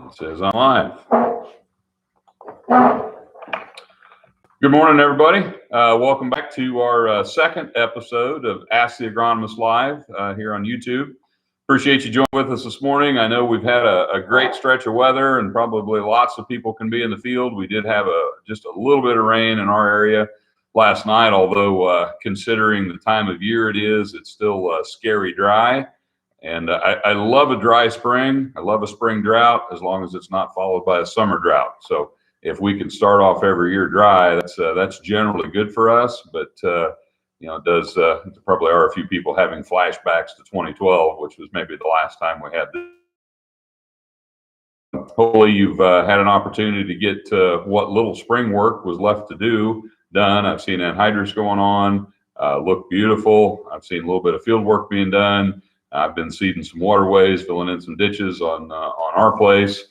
It says I'm live. Good morning, everybody. Welcome back to our second episode of Ask the Agronomist Live here on YouTube. Appreciate you joining with us this morning. I know we've had a great stretch of weather and probably lots of people can be in the field. We did have just a little bit of rain in our area last night, although considering the time of year it is, it's still scary dry. And I love a dry spring. I love a spring drought as long as it's not followed by a summer drought. So if we can start off every year dry, that's generally good for us. But it does probably are a few people having flashbacks to 2012, which was maybe the last time we had this. Hopefully you've had an opportunity to get what little spring work was left to do done. I've seen anhydrous going on, look beautiful. I've seen a little bit of field work being done. I've been seeding some waterways, filling in some ditches on our place.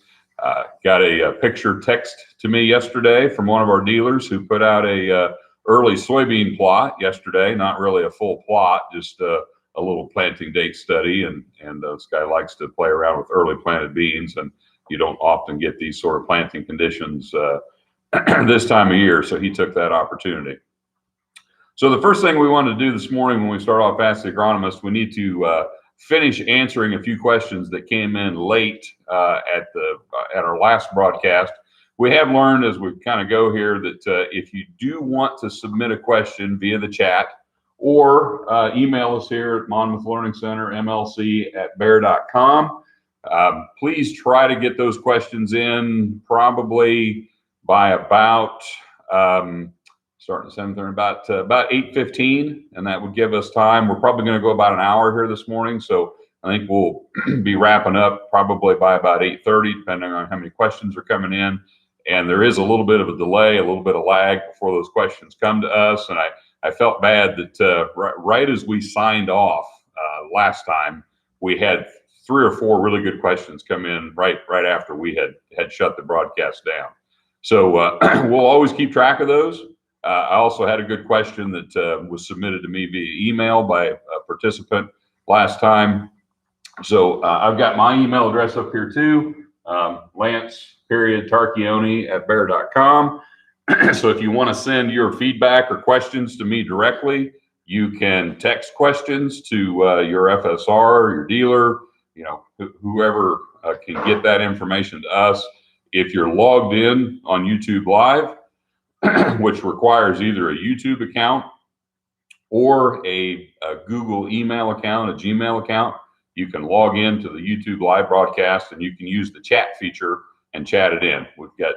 Got a picture text to me yesterday from one of our dealers who put out a early soybean plot yesterday. Not really a full plot, just a little planting date study. And this guy likes to play around with early planted beans, and you don't often get these sort of planting conditions this time of year. So he took that opportunity. So the first thing we wanted to do this morning when we start off Ask the Agronomist, we need to finish answering a few questions that came in late at our last broadcast. We have learned as we kind of go here that if you do want to submit a question via the chat or email us here at Monmouth Learning Center, mlc@bayer.com, please try to get those questions in probably by about starting at 7:30, about 8:15, and that would give us time. We're probably going to go about an hour here this morning, so I think we'll be wrapping up probably by about 8:30, depending on how many questions are coming in. And there is a little bit of a delay, a little bit of lag before those questions come to us. And I felt bad that right as we signed off last time, we had 3 or 4 really good questions come in right after we had shut the broadcast down. So we'll always keep track of those. I also had a good question that was submitted to me via email by a participant last time. So I've got my email address up here too, Lance.Tarchioni@bayer.com. So if you want to send your feedback or questions to me directly, you can text questions to your FSR or your dealer, whoever can get that information to us. If you're logged in on YouTube Live, which requires either a YouTube account or a Google email account, a Gmail account, you can log into the YouTube live broadcast and you can use the chat feature and chat it in. We've got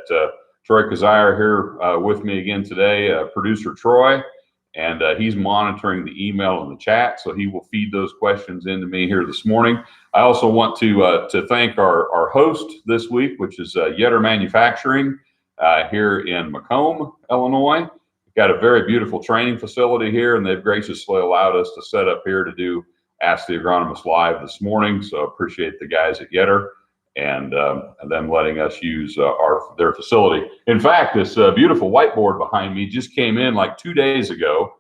Troy Kazire here with me again today, producer Troy, and he's monitoring the email and the chat, so he will feed those questions into me here this morning. I also want to thank our host this week, which is Yetter Manufacturing, here in Macomb, Illinois. We've got a very beautiful training facility here, and they've graciously allowed us to set up here to do Ask the Agronomist Live this morning. So appreciate the guys at Yetter and them letting us use their facility. In fact, this beautiful whiteboard behind me just came in like 2 days ago.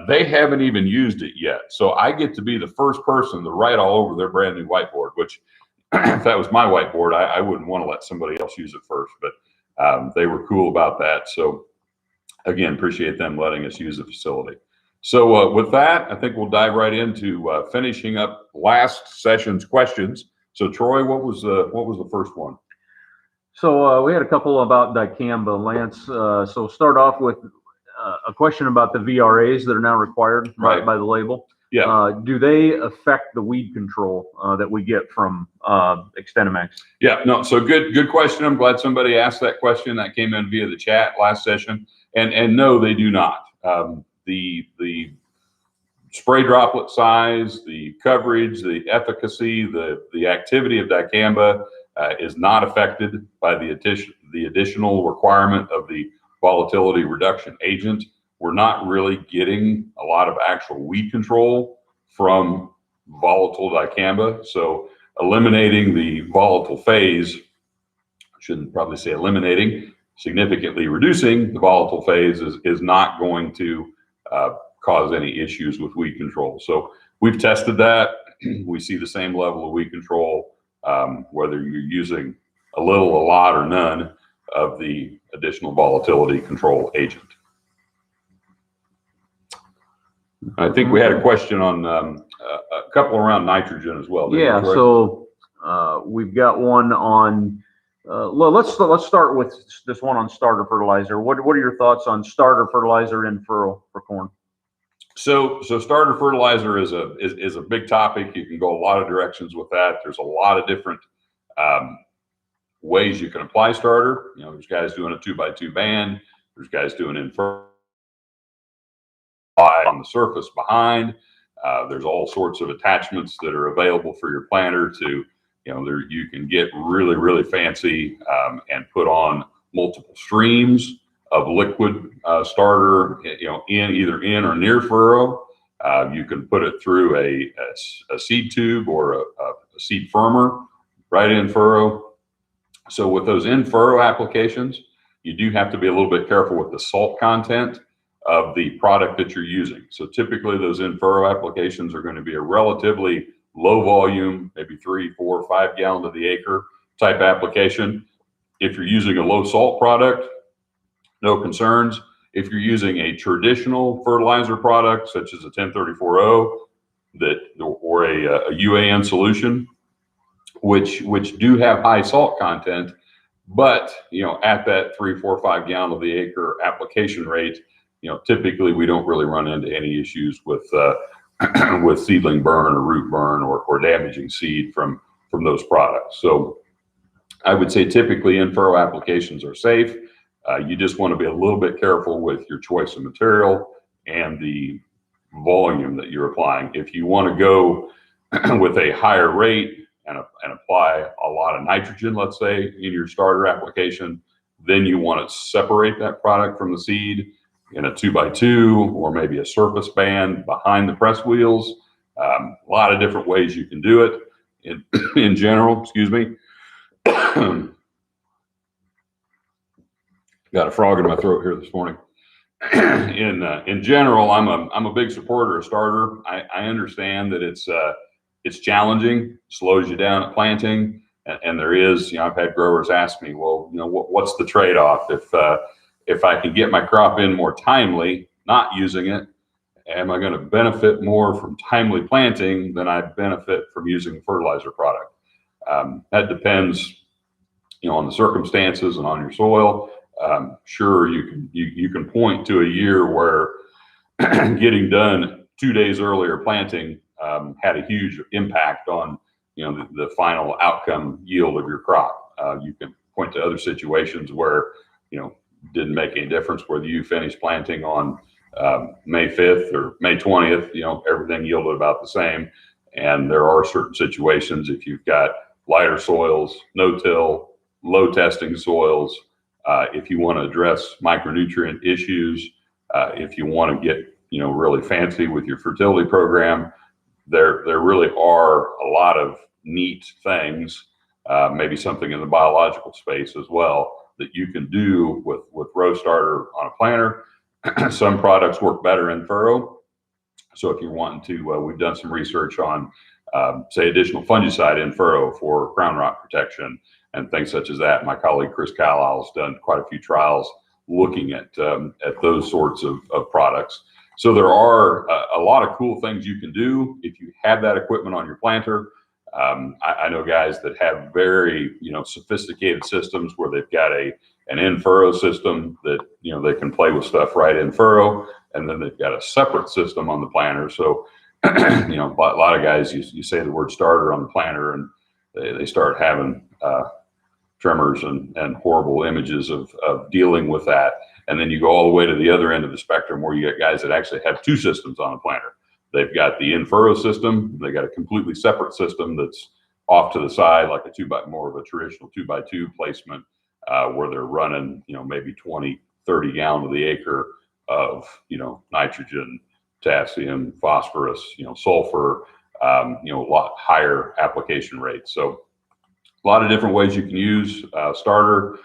They haven't even used it yet. So I get to be the first person to write all over their brand new whiteboard, which if that was my whiteboard, I wouldn't want to let somebody else use it first. But they were cool about that. So again, appreciate them letting us use the facility. So with that, I think we'll dive right into finishing up last session's questions. So Troy, what was the first one? So we had a couple about dicamba, Lance. So start off with a question about the VRAs that are now required by the label. Yeah. Do they affect the weed control that we get from Extendamax? Yeah, no, so good question. I'm glad somebody asked that question. That came in via the chat last session. And no, they do not. The spray droplet size, the coverage, the efficacy, the activity of dicamba is not affected by the additional requirement of the volatility reduction agent. We're not really getting a lot of actual weed control from volatile dicamba. So eliminating the volatile phase, I shouldn't probably say eliminating, significantly reducing the volatile phase is not going to cause any issues with weed control. So we've tested that. We see the same level of weed control, whether you're using a little, a lot, or none of the additional volatility control agent. I think we had a question on a couple around nitrogen as well. Yeah, so we've got one on. Let's start with this one on starter fertilizer. What are your thoughts on starter fertilizer in furrow for corn? So starter fertilizer is a big topic. You can go a lot of directions with that. There's a lot of different ways you can apply starter. You know, there's guys doing a 2x2 band. There's guys doing in furrow on the surface behind. There's all sorts of attachments that are available for your planter to, you know, you can get really, really fancy and put on multiple streams of liquid starter, you know, either in or near furrow. You can put it through a seed tube or a seed firmer right in furrow. So with those in furrow applications, you do have to be a little bit careful with the salt content of the product that you're using. So typically those in furrow applications are going to be a relatively low volume, maybe 3, 4, 5 gallons to the acre type application. If you're using a low salt product, no concerns. If you're using a traditional fertilizer product, such as a 1034O or a UAN solution, which do have high salt content, but you know, at that 3, 4, 5 gallon of the acre application rate, you know, typically we don't really run into any issues with with seedling burn or root burn or damaging seed from those products. So I would say typically in furrow applications are safe. You just want to be a little bit careful with your choice of material and the volume that you're applying. If you want to go with a higher rate and apply a lot of nitrogen, let's say, in your starter application, then you want to separate that product from the seed in a 2x2 or maybe a surface band behind the press wheels. A lot of different ways you can do it. In general, excuse me. Got a frog in my throat here this morning. In general, I'm a big supporter of starter. I understand that it's challenging, slows you down at planting, and there is, you know, I've had growers ask me, well, you know, what's the trade-off if I can get my crop in more timely, not using it? Am I going to benefit more from timely planting than I benefit from using a fertilizer product? That depends, you know, on the circumstances and on your soil. Sure, you can point to a year where getting done 2 days earlier planting had a huge impact on, you know, the final outcome yield of your crop. You can point to other situations where, you know, didn't make any difference whether you finished planting on May 5th or May 20th. You know, everything yielded about the same. And there are certain situations, if you've got lighter soils, no-till, low testing soils, if you want to address micronutrient issues, if you want to get, you know, really fancy with your fertility program, there really are a lot of neat things, maybe something in the biological space as well, that you can do with row starter on a planter. Some products work better in furrow. So if you're wanting to, we've done some research on, say, additional fungicide in furrow for crown rot protection and things such as that. My colleague Chris Carlisle has done quite a few trials looking at those sorts of products. So there are a lot of cool things you can do if you have that equipment on your planter. I know guys that have very, you know, sophisticated systems where they've got an in furrow system that, you know, they can play with stuff right in furrow, and then they've got a separate system on the planter. So, you know, a lot of guys, you say the word starter on the planter and they start having tremors and horrible images of dealing with that. And then you go all the way to the other end of the spectrum where you get guys that actually have two systems on a planter. They've got the in furrow system. They got a completely separate system that's off to the side, like more of a traditional 2x2 placement, where they're running, you know, maybe 20, 30 gallons of the acre of, you know, nitrogen, potassium, phosphorus, you know, sulfur, you know, a lot higher application rates. So a lot of different ways you can use starter.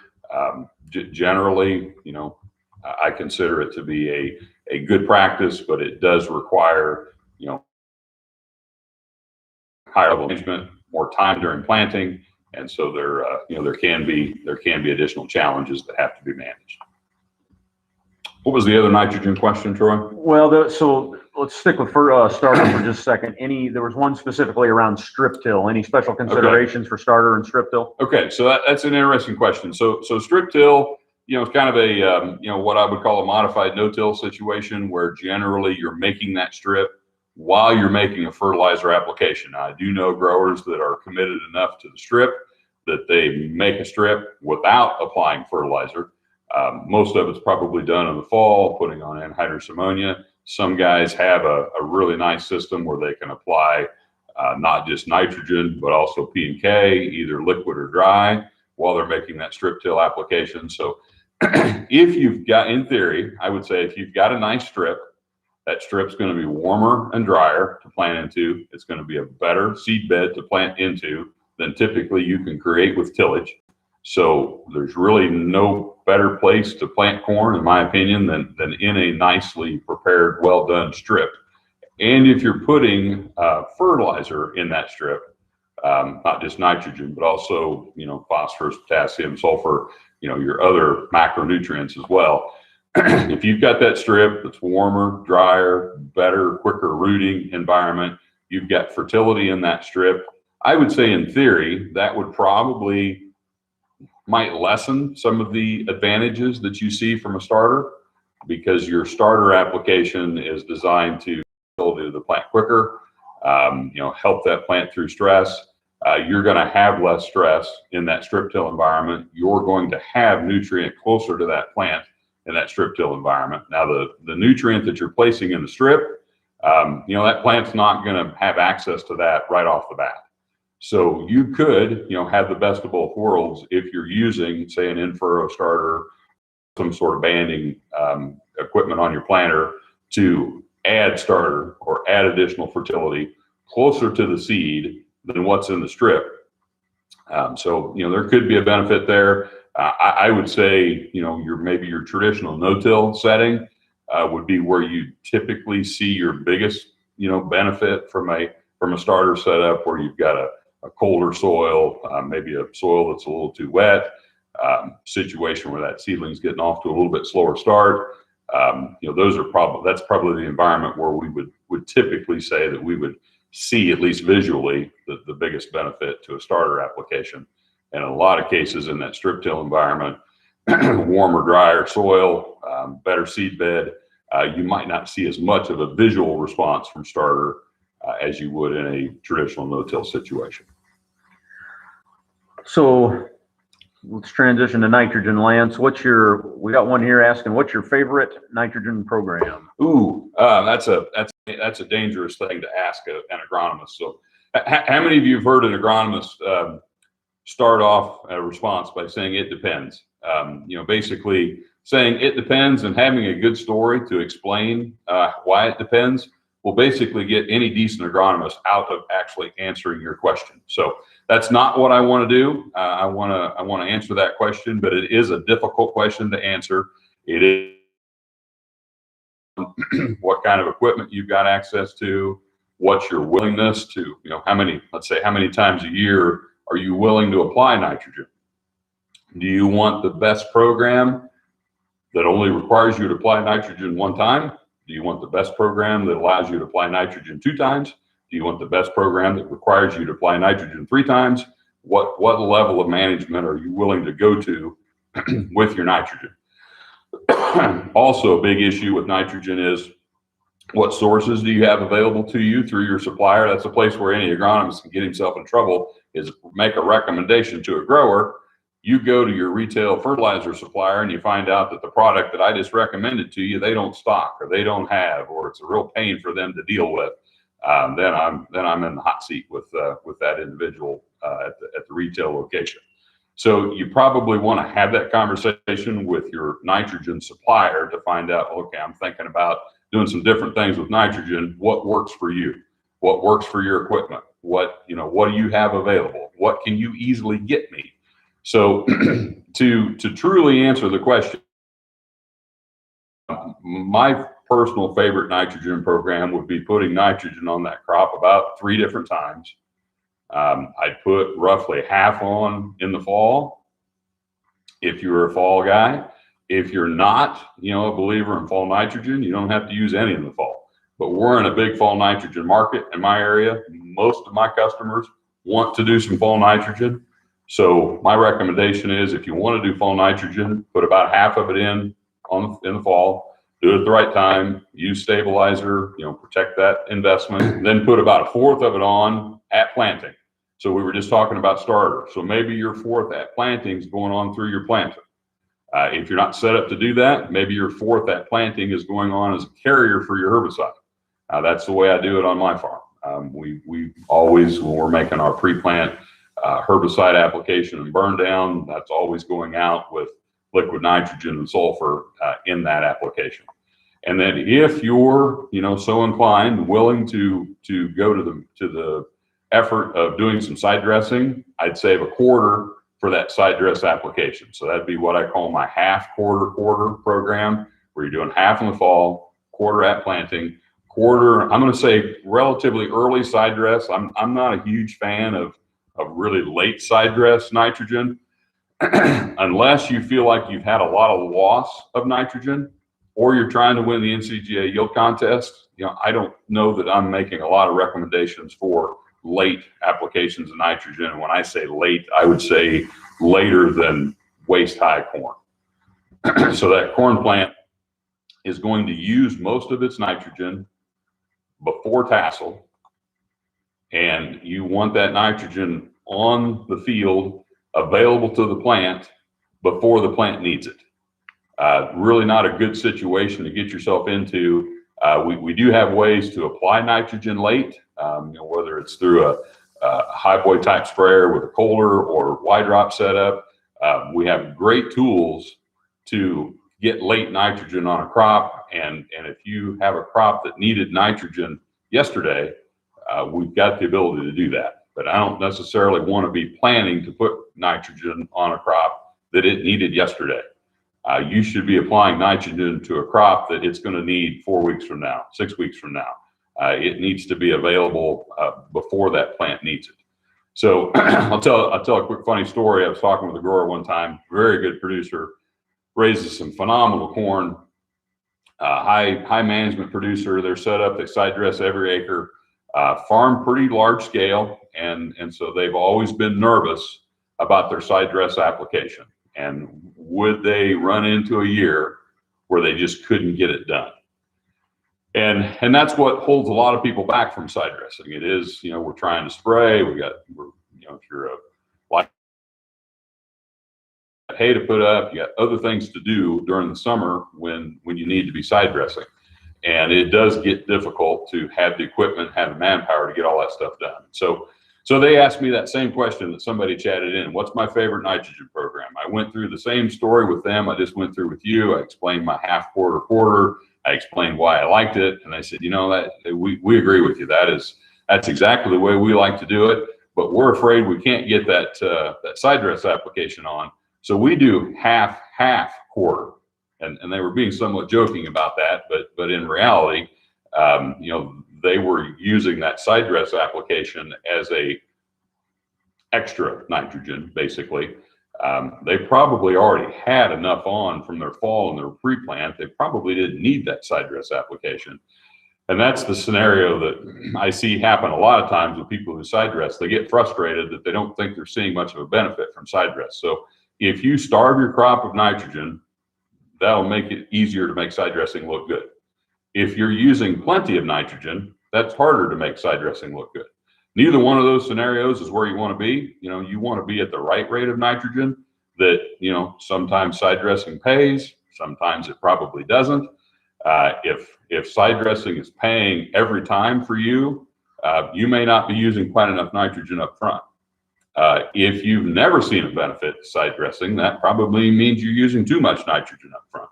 Generally, you know, I consider it to be a good practice, but it does require, you know, higher level management, more time during planting, And so there can be additional challenges that have to be managed. What was the other nitrogen question, Troy? Well, so let's stick with starter for just a second. There was one specifically around strip till. Any special considerations for starter and strip till? Okay, so that's an interesting question. So strip till, it's kind of a what I would call a modified no-till situation, where generally you're making that strip while you're making a fertilizer application. Now, I do know growers that are committed enough to the strip that they make a strip without applying fertilizer. Most of it's probably done in the fall, putting on anhydrous ammonia. Some guys have a really nice system where they can apply not just nitrogen, but also P and K, either liquid or dry, while they're making that strip till application. So if you've got, in theory, I would say if you've got a nice strip, that strip's going to be warmer and drier to plant into. It's going to be a better seed bed to plant into than typically you can create with tillage. So there's really no better place to plant corn, in my opinion, than in a nicely prepared, well done strip. And if you're putting fertilizer in that strip, not just nitrogen, but also phosphorus, potassium, sulfur, your other macronutrients as well. If you've got that strip that's warmer, drier, better, quicker rooting environment, you've got fertility in that strip. I would say in theory that would might lessen some of the advantages that you see from a starter, because your starter application is designed to build the plant quicker, help that plant through stress. You're going to have less stress in that strip till environment. You're going to have nutrient closer to that plant in that strip till environment. Now, the nutrient that you're placing in the strip, that plant's not going to have access to that right off the bat. So you could, have the best of both worlds if you're using, say, an in-furrow starter, some sort of banding equipment on your planter to add starter or add additional fertility closer to the seed than what's in the strip. So there could be a benefit there. I would say, maybe your traditional no-till setting would be where you typically see your biggest, benefit from a starter setup, where you've got a colder soil, maybe a soil that's a little too wet, situation where that seedling's getting off to a little bit slower start. That's probably the environment where we would typically say that we would see, at least visually, the biggest benefit to a starter application. And in a lot of cases in that strip till environment, warmer, drier soil, better seed bed, you might not see as much of a visual response from starter as you would in a traditional no-till situation. So let's transition to nitrogen. Lance, we got one here asking, what's your favorite nitrogen program? Ooh, that's a dangerous thing to ask an agronomist. So how many of you have heard an agronomist start off a response by saying it depends? Basically saying it depends and having a good story to explain why it depends will basically get any decent agronomist out of actually answering your question. So that's not what I want to do. I want to answer that question, but it is a difficult question to answer. It is what kind of equipment you've got access to, what's your willingness to, how many times a year are you willing to apply nitrogen? Do you want the best program that only requires you to apply nitrogen one time? Do you want the best program that allows you to apply nitrogen 2 times? Do you want the best program that requires you to apply nitrogen 3 times? What level of management are you willing to go to with your nitrogen? Also, a big issue with nitrogen is what sources do you have available to you through your supplier? That's a place where any agronomist can get himself in trouble, is make a recommendation to a grower. You go to your retail fertilizer supplier and you find out that the product that I just recommended to you, they don't stock, or they don't have, or it's a real pain for them to deal with. Then I'm in the hot seat with that individual at the retail location. So you probably want to have that conversation with your nitrogen supplier to find out, okay, I'm thinking about doing some different things with nitrogen. What works for you? What works for your equipment? What do you have available? What can you easily get me? So to truly answer the question, my personal favorite nitrogen program would be putting nitrogen on that crop about 3 different times, I'd put roughly half on in the fall if you're a fall guy. If you're not, a believer in fall nitrogen, you don't have to use any in the fall. But we're in a big fall nitrogen market in my area. Most of my customers want to do some fall nitrogen. So my recommendation is, if you want to do fall nitrogen, put about half of it in the fall, do it at the right time, use stabilizer, protect that investment, then put about a fourth of it on at planting. So we were just talking about starter. So maybe your fourth at planting is going on through your planter. If you're not set up to do that, maybe your fourth at planting is going on as a carrier for your herbicide. That's the way I do it on my farm. We always, when we're making our pre-plant herbicide application and burn down, that's always going out with liquid nitrogen and sulfur in that application. And then if you're, so inclined, willing to go to the effort of doing some side dressing, I'd save a quarter for that side dress application. So that'd be what I call my half quarter program, where you're doing half in the fall, quarter at planting, quarter, I'm going to say relatively early side dress. I'm not a huge fan of really late side dress nitrogen unless you feel like you've had a lot of loss of nitrogen, or you're trying to win the NCGA yield contest. I don't know that I'm making a lot of recommendations for late applications of nitrogen. And when I say late, I would say later than waist high corn. So that corn plant is going to use most of its nitrogen before tassel, and you want that nitrogen on the field available to the plant before the plant needs it. Really not a good situation to get yourself into. We do have ways to apply nitrogen late, whether it's through a high boy type sprayer with a Kohler or Y drop setup. We have great tools to get late nitrogen on a crop, and if you have a crop that needed nitrogen yesterday, we've got the ability to do that. But I don't necessarily want to be planning to put nitrogen on a crop that it needed yesterday. You should be applying nitrogen to a crop that it's going to need 4 weeks from now, 6 weeks from now. It needs to be available before that plant needs it. So I'll tell a quick funny story. I was talking with a grower one time, very good producer, raises some phenomenal corn, high management producer. They're set up, they side dress every acre, farm pretty large scale, and so they've always been nervous about their side dress application. And would they run into a year where they just couldn't get it done? And that's what holds a lot of people back from side dressing. It is, we're trying to spray. If you're a like hay to put up, you got other things to do during the summer when you need to be side dressing. And it does get difficult to have the equipment, have the manpower to get all that stuff done. So they asked me that same question that somebody chatted in. What's my favorite nitrogen program? I went through the same story with them I just went through with you. I explained my half quarter. I explained why I liked it, and I said, that we agree with you. That's exactly the way we like to do it. But we're afraid we can't get that side dress application on, so we do half quarter. And they were being somewhat joking about that, but in reality, they were using that side dress application as a extra nitrogen, basically. They probably already had enough on from their fall and their pre-plant. They probably didn't need that side dress application. And that's the scenario that I see happen a lot of times with people who side dress. They get frustrated that they don't think they're seeing much of a benefit from side dress. So if you starve your crop of nitrogen, that'll make it easier to make side dressing look good. If you're using plenty of nitrogen, that's harder to make side dressing look good. Neither one of those scenarios is where you want to be. You want to be at the right rate of nitrogen that, sometimes side dressing pays, sometimes it probably doesn't. If side dressing is paying every time for you, you may not be using quite enough nitrogen up front. If you've never seen a benefit to side dressing, that probably means you're using too much nitrogen up front.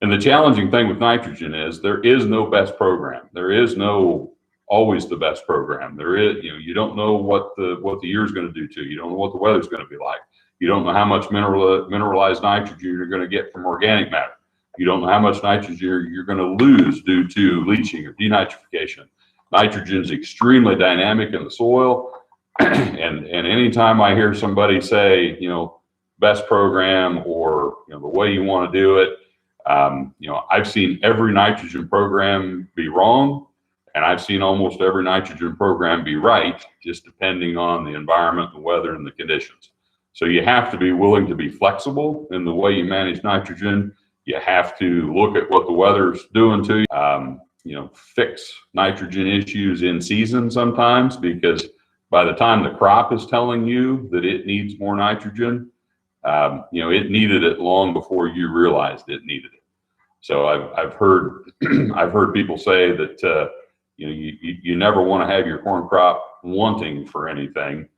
And the challenging thing with nitrogen is there is no best program. There is no always the best program. There is, you don't know what the year's going to do to you. You don't know what the weather's going to be like. You don't know how much mineralized nitrogen you're going to get from organic matter. You don't know how much nitrogen you're going to lose due to leaching or denitrification. Nitrogen is extremely dynamic in the soil. And anytime I hear somebody say, best program or, the way you want to do it, I've seen every nitrogen program be wrong, and I've seen almost every nitrogen program be right, just depending on the environment, the weather, and the conditions. So you have to be willing to be flexible in the way you manage nitrogen. You have to look at what the weather's doing to you. Fix nitrogen issues in season sometimes, because by the time the crop is telling you that it needs more nitrogen, it needed it long before you realized it needed it. So I've heard I've heard people say that you never want to have your corn crop wanting for anything.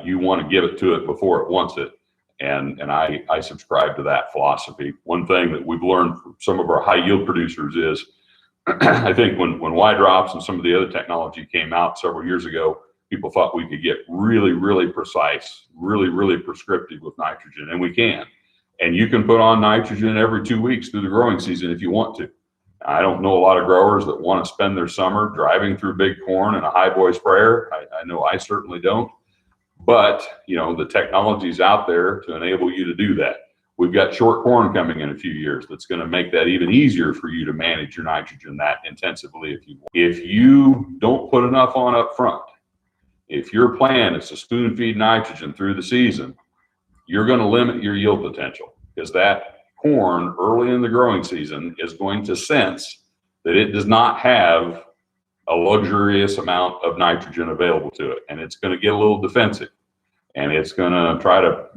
You want to give it to it before it wants it, and I subscribe to that philosophy. One thing that we've learned from some of our high yield producers is I think when Y drops and some of the other technology came out several years ago, people thought we could get really, really precise, really, really prescriptive with nitrogen, and we can. And you can put on nitrogen every 2 weeks through the growing season if you want to. I don't know a lot of growers that want to spend their summer driving through big corn in a high boy sprayer. I know I certainly don't. But, the technology's out there to enable you to do that. We've got short corn coming in a few years that's going to make that even easier for you to manage your nitrogen that intensively if you want. If you don't put enough on up front, if your plan is to spoon feed nitrogen through the season, you're going to limit your yield potential, because that corn early in the growing season is going to sense that it does not have a luxurious amount of nitrogen available to it, and it's going to get a little defensive, and it's going to try to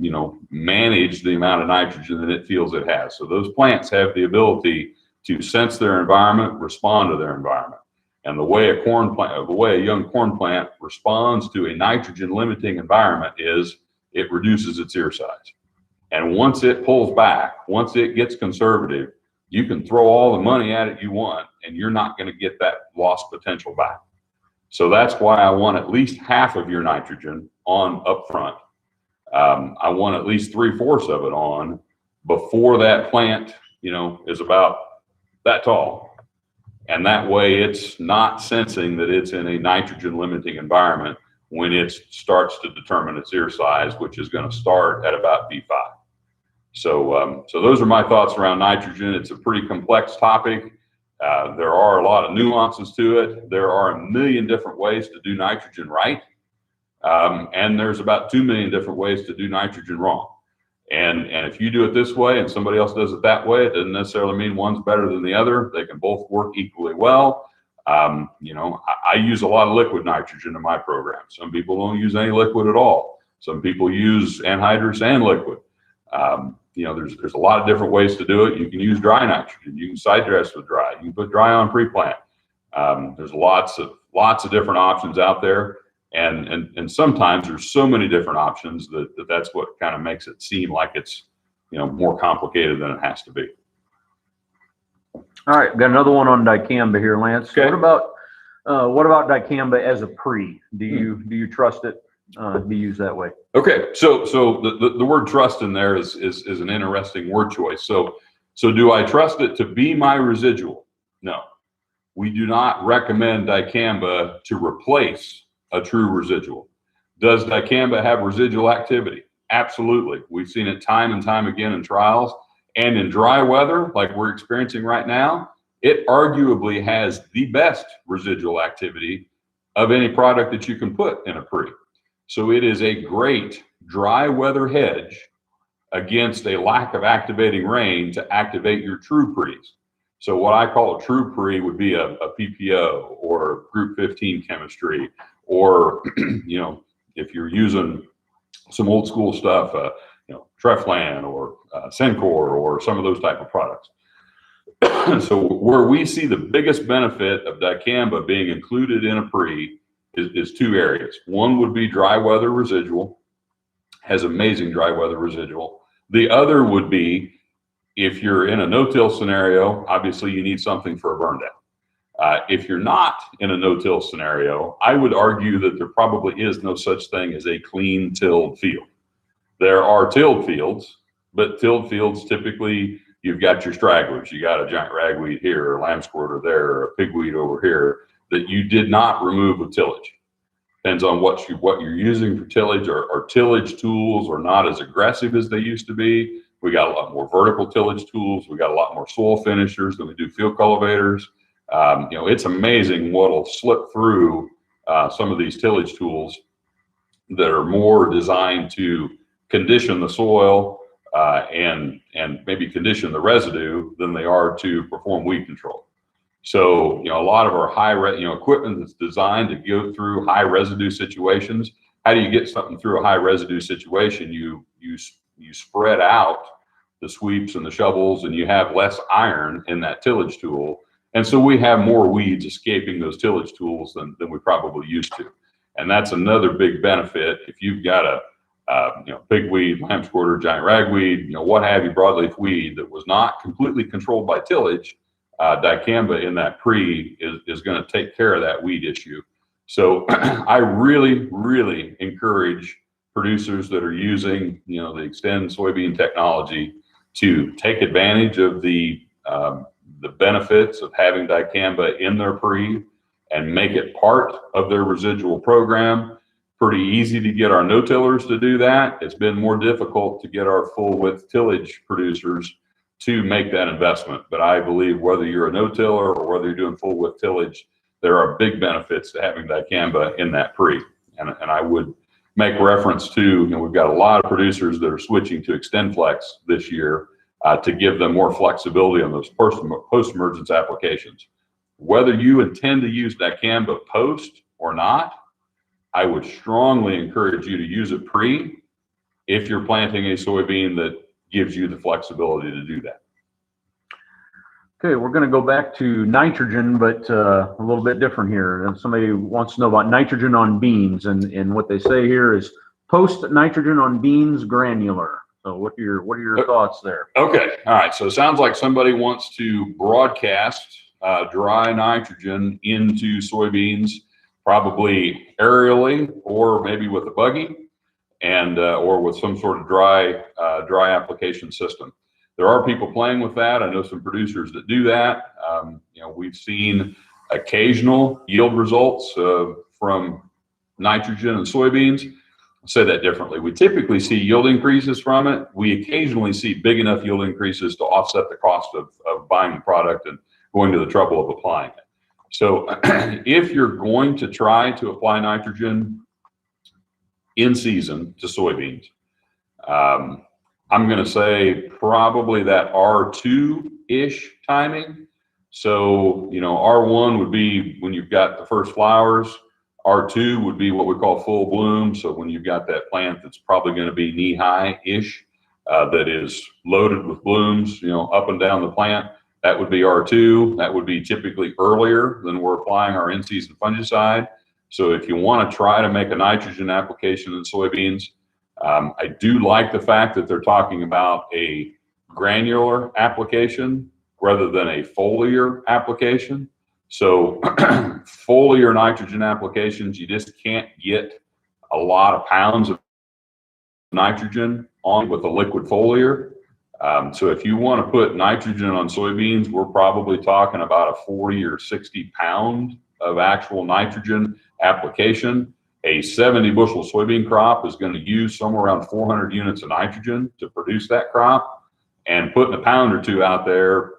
manage the amount of nitrogen that it feels it has. So those plants have the ability to sense their environment, respond to their environment. And the way a young corn plant responds to a nitrogen limiting environment is it reduces its ear size. And once it pulls back, once it gets conservative, you can throw all the money at it you want, and you're not going to get that lost potential back. So that's why I want at least half of your nitrogen on up front. I want at least 3/4 of it on before that plant, is about that tall. And that way it's not sensing that it's in a nitrogen limiting environment when it starts to determine its ear size, which is going to start at about V5. So those are my thoughts around nitrogen. It's a pretty complex topic. There are a lot of nuances to it. There are a million different ways to do nitrogen right. And there's about 2 million different ways to do nitrogen wrong. And if you do it this way and somebody else does it that way, it doesn't necessarily mean one's better than the other. They can both work equally well. I use a lot of liquid nitrogen in my program. Some people don't use any liquid at all. Some people use anhydrous and liquid. There's a lot of different ways to do it. You can use dry nitrogen. You can side dress with dry. You can put dry on pre-plant. There's lots of different options out there. And sometimes there's so many different options that's what kind of makes it seem like it's, more complicated than it has to be. All right, got another one on dicamba here, Lance. Okay. What about dicamba as a pre? Do you trust it to be used that way? Okay, so the word trust in there is an interesting word choice. So do I trust it to be my residual? No, we do not recommend dicamba to replace a true residual. Does dicamba have residual activity? Absolutely. We've seen it time and time again in trials, and in dry weather like we're experiencing right now, it arguably has the best residual activity of any product that you can put in a pre. So it is a great dry weather hedge against a lack of activating rain to activate your true pre's. So what I call a true pre would be a PPO or group 15 chemistry, or if you're using some old school stuff, Treflan or Sencor or some of those type of products. So where we see the biggest benefit of dicamba being included in a pre is two areas. One would be dry weather residual, has amazing dry weather residual. The other would be if you're in a no-till scenario, obviously you need something for a burn down. If you're not in a no-till scenario, I would argue that there probably is no such thing as a clean tilled field. There are tilled fields, but tilled fields typically you've got your stragglers. You got a giant ragweed here, or lamb squirter there, or a pigweed over here that you did not remove with tillage. Depends on what you're using for tillage. Our tillage tools are not as aggressive as they used to be. We got a lot more vertical tillage tools. We got a lot more soil finishers than we do field cultivators. It's amazing what'll slip through some of these tillage tools that are more designed to condition the soil and maybe condition the residue than they are to perform weed control. So, a lot of our equipment that's designed to go through high residue situations. How do you get something through a high residue situation? You spread out the sweeps and the shovels, and you have less iron in that tillage tool. And so we have more weeds escaping those tillage tools than we probably used to. And that's another big benefit. If you've got a pigweed, lamb's quarter, giant ragweed, what have you, broadleaf weed that was not completely controlled by tillage, dicamba in that pre is going to take care of that weed issue. So I really, really encourage producers that are using, the Extend soybean technology to take advantage of the benefits of having dicamba in their pre and make it part of their residual program. Pretty easy to get our no-tillers to do that. It's been more difficult to get our full-width tillage producers to make that investment. But I believe whether you're a no-tiller or whether you're doing full-width tillage, there are big benefits to having dicamba in that pre. And I would make reference to, we've got a lot of producers that are switching to XtendFlex this year to give them more flexibility on those post-emergence applications. Whether you intend to use dicamba post or not, I would strongly encourage you to use it pre if you're planting a soybean that gives you the flexibility to do that. Okay, we're going to go back to nitrogen, but a little bit different here. And somebody wants to know about nitrogen on beans, and what they say here is post nitrogen on beans granular. So what are your thoughts there? Okay, all right. So it sounds like somebody wants to broadcast dry nitrogen into soybeans, probably aerially or maybe with a buggy, and or with some sort of dry application system. There are people playing with that. I know some producers that do that. We've seen occasional yield results from nitrogen and soybeans. I'll say that differently. We typically see yield increases from it. We occasionally see big enough yield increases to offset the cost of buying the product and going to the trouble of applying it. So if you're going to try to apply nitrogen in season to soybeans, I'm going to say probably that R2-ish timing. So, R1 would be when you've got the first flowers. R2 would be what we call full bloom. So when you've got that plant that's probably going to be knee-high-ish, that is loaded with blooms, up and down the plant, that would be R2. That would be typically earlier than we're applying our in-season fungicide. So if you want to try to make a nitrogen application in soybeans, I do like the fact that they're talking about a granular application rather than a foliar application. So foliar nitrogen applications, you just can't get a lot of pounds of nitrogen on with a liquid foliar. So if you want to put nitrogen on soybeans, we're probably talking about a 40 or 60 pound of actual nitrogen application. A 70 bushel soybean crop is going to use somewhere around 400 units of nitrogen to produce that crop, and putting a pound or two out there,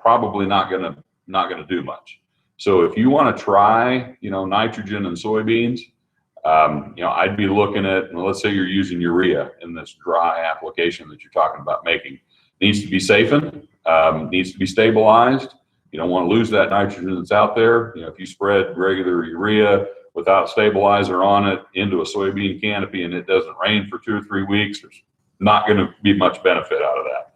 probably not going to do much. So if you want to try, nitrogen in soybeans, I'd be looking at, let's say you're using urea in this dry application that you're talking about making. It needs to be siphoned, needs to be stabilized. You don't want to lose that nitrogen that's out there. If you spread regular urea without stabilizer on it into a soybean canopy and it doesn't rain for 2 or 3 weeks, there's not going to be much benefit out of that.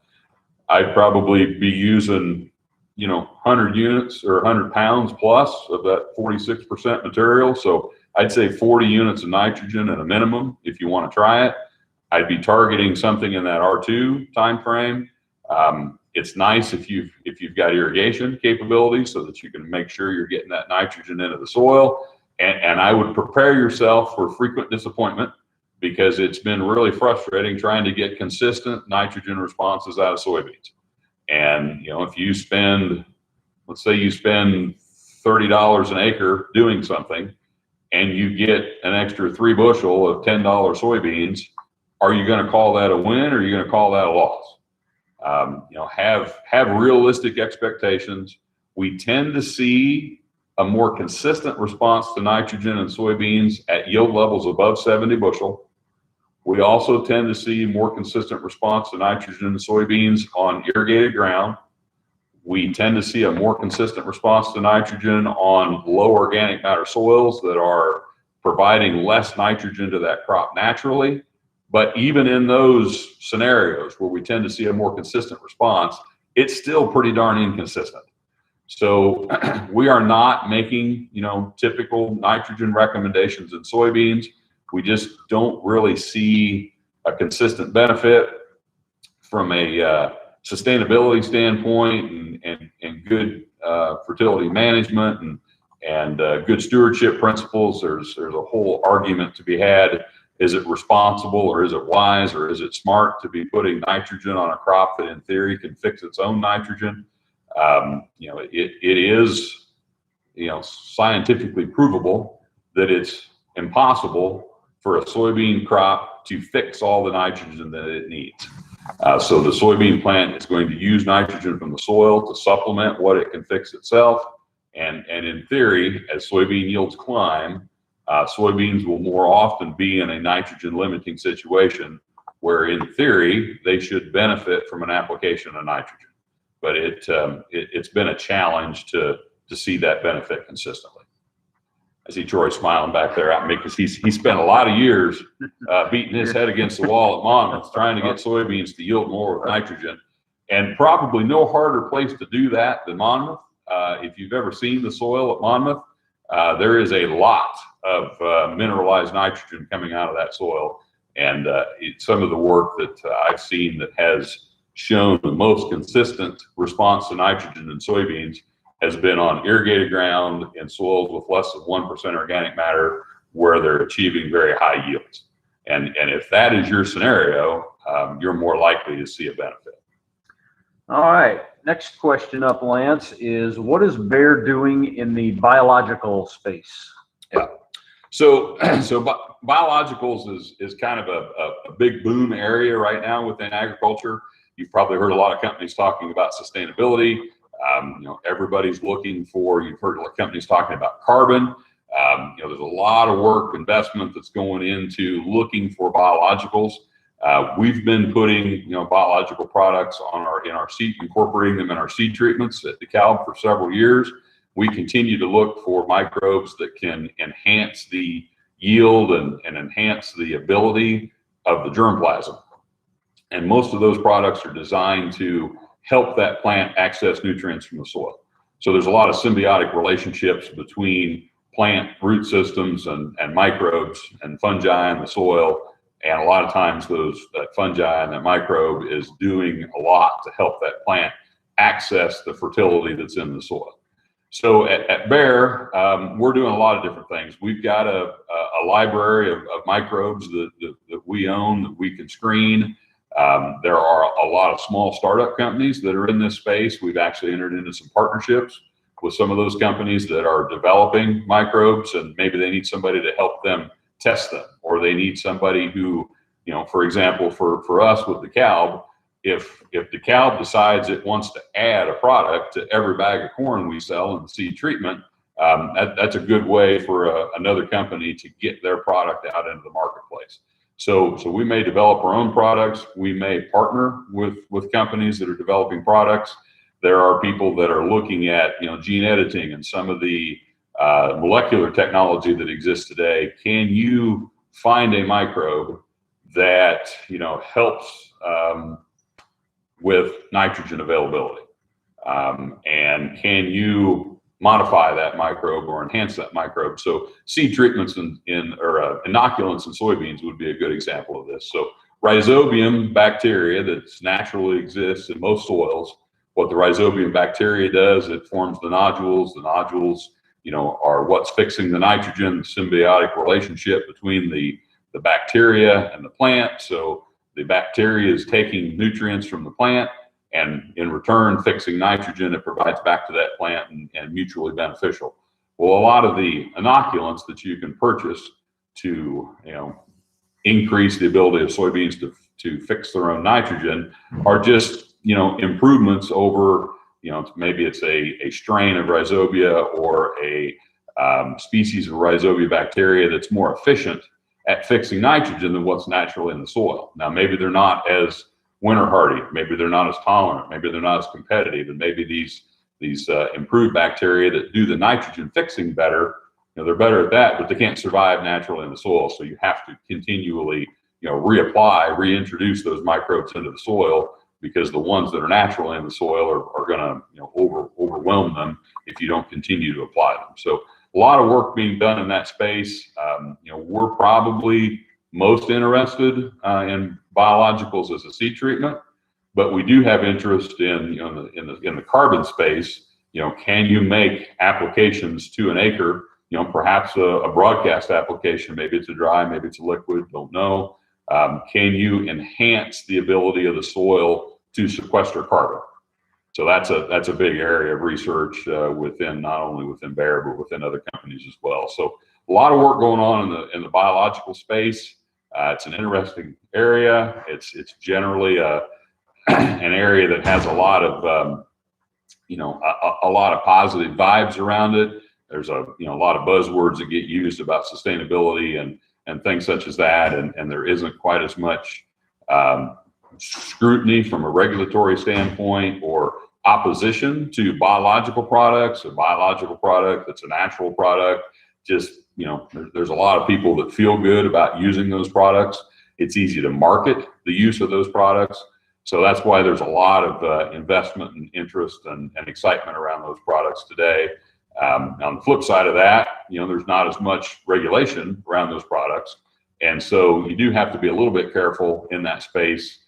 I'd probably be using, 100 units or 100 pounds plus of that 46% material. So I'd say 40 units of nitrogen at a minimum if you want to try it. I'd be targeting something in that R2 time frame. It's nice if you've got irrigation capability so that you can make sure you're getting that nitrogen into the soil. And I would prepare yourself for frequent disappointment, because it's been really frustrating trying to get consistent nitrogen responses out of soybeans. And, if you spend, let's say you spend $30 an acre doing something, and you get an extra 3 bushel of $10 soybeans, are you going to call that a win, or are you going to call that a loss? Have realistic expectations. We tend to see a more consistent response to nitrogen in soybeans at yield levels above 70 bushel. We also tend to see more consistent response to nitrogen in soybeans on irrigated ground. We tend to see a more consistent response to nitrogen on low organic matter soils that are providing less nitrogen to that crop naturally. But even in those scenarios where we tend to see a more consistent response, it's still pretty darn inconsistent. So we are not making, typical nitrogen recommendations in soybeans. We just don't really see a consistent benefit from a sustainability standpoint and good fertility management and good stewardship principles. There's a whole argument to be had. Is it responsible, or is it wise, or is it smart to be putting nitrogen on a crop that in theory can fix its own nitrogen? It is, scientifically provable that it's impossible for a soybean crop to fix all the nitrogen that it needs. So the soybean plant is going to use nitrogen from the soil to supplement what it can fix itself. And in theory, as soybean yields climb, soybeans will more often be in a nitrogen limiting situation where in theory they should benefit from an application of nitrogen. But it's been a challenge to see that benefit consistently. I see Troy smiling back there at me because he spent a lot of years beating his head against the wall at Monmouth trying to get soybeans to yield more with nitrogen. And probably no harder place to do that than Monmouth. If you've ever seen the soil at Monmouth, there is a lot of mineralized nitrogen coming out of that soil. And some of the work that I've seen that has shown the most consistent response to nitrogen in soybeans has been on irrigated ground in soils with less than 1% organic matter where they're achieving very high yields. And if that is your scenario, you're more likely to see a benefit. All right. Next question up, Lance, is what is Bayer doing in the biological space? Yeah. So biologicals is kind of a big boom area right now within agriculture. You've probably heard a lot of companies talking about sustainability. Everybody's looking for, you've heard companies talking about carbon. There's a lot of work, investment that's going into looking for biologicals. We've been putting, biological products in our seed, incorporating them in our seed treatments at DeKalb for several years. We continue to look for microbes that can enhance the yield and enhance the ability of the germplasm. And most of those products are designed to help that plant access nutrients from the soil. So there's a lot of symbiotic relationships between plant root systems and microbes and fungi in the soil. And a lot of times that fungi and that microbe is doing a lot to help that plant access the fertility that's in the soil. So at Bayer, we're doing a lot of different things. We've got a library of microbes that we own, that we can screen. There are a lot of small startup companies that are in this space. We've actually entered into some partnerships with some of those companies that are developing microbes, and maybe they need somebody to help them test them, or they need somebody who, for example, for us with DeKalb, if DeKalb decides it wants to add a product to every bag of corn we sell in the seed treatment, that's a good way for another company to get their product out into the marketplace. So we may develop our own products. We may partner with companies that are developing products. There are people that are looking at, gene editing and some of the molecular technology that exists today. Can you find a microbe that, helps with nitrogen availability? And can you modify that microbe or enhance that microbe? So seed treatments or inoculants in soybeans would be a good example of this. So rhizobium bacteria that naturally exists in most soils, what the rhizobium bacteria does, it forms the nodules. The nodules, are what's fixing the nitrogen, the symbiotic relationship between the bacteria and the plant. So the bacteria is taking nutrients from the plant, and in return fixing nitrogen it provides back to that plant and mutually beneficial. Well, a lot of the inoculants that you can purchase to, increase the ability of soybeans to fix their own nitrogen are just, improvements over, maybe it's a strain of rhizobia or a species of rhizobia bacteria that's more efficient at fixing nitrogen than what's naturally in the soil. Now, maybe they're not as winter hardy, maybe they're not as tolerant, maybe they're not as competitive, and maybe these improved bacteria that do the nitrogen fixing better, they're better at that, but they can't survive naturally in the soil. So you have to continually, reapply, reintroduce those microbes into the soil, because the ones that are naturally in the soil are going to, overwhelm them if you don't continue to apply them. So a lot of work being done in that space. We're probably most interested in biologicals as a seed treatment, but we do have interest in, in the carbon space. Can you make applications to an acre? Perhaps a broadcast application. Maybe it's a dry, maybe it's a liquid. Don't know. Can you enhance the ability of the soil to sequester carbon? So that's a big area of research within, not only within Bayer, but within other companies as well. So a lot of work going on in the biological space. It's an interesting area. It's generally an area that has a lot of a lot of positive vibes around it. There's a lot of buzzwords that get used about sustainability and things such as that, and there isn't quite as much scrutiny from a regulatory standpoint or opposition to biological products. A biological product that's a natural product, just there's a lot of people that feel good about using those products. It's easy to market the use of those products. So that's why there's a lot of investment and interest and excitement around those products today. On the flip side of that, there's not as much regulation around those products. And so you do have to be a little bit careful in that space.